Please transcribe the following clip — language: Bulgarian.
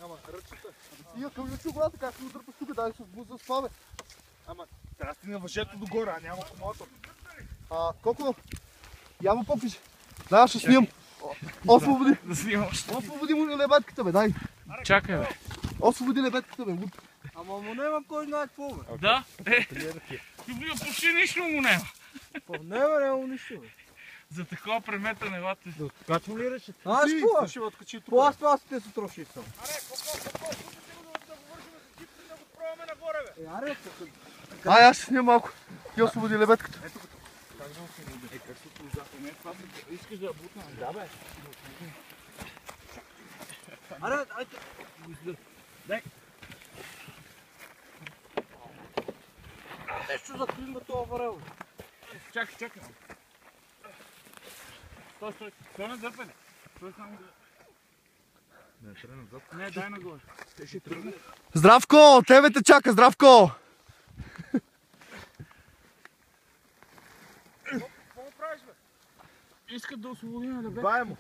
Ама, ръчета. Стига към Ючо глата, как се удърпаш тук, дай се сбуза с това, бе. Ама, трябва да стигна въжето догоре, а няма акумулатор. Колко? Ямо попиш. Да, ще снимам. Освободи. Да снимам. Освободи му лебедката, бе, дай. Чакай, бе. Освободи лебедката, бе. Ама му няма кой знае какво, бе. Да? Библия почти нищо му няма. Няма нищо, бе. За такова преметане, вате. Качвам ли ръчета? Аз какво? Пластмасите се троши само. Аре, Аре, аз ще снимам малко. Ти освободи лебедката. Как да освободи? Как се ползаха? Не, това искаш да я бутна? Да, бе. аре, айде. Дай. Нещо за климба това варел. Чакай. Стой. Стой на дърпане. Стой само да... Не, трябва назад. Не, дай нагоре. Те ще тръгне. Здравко, тебе те чака, здравко! Какво правиш, бе? Искат да освободим лебедката. Дай му.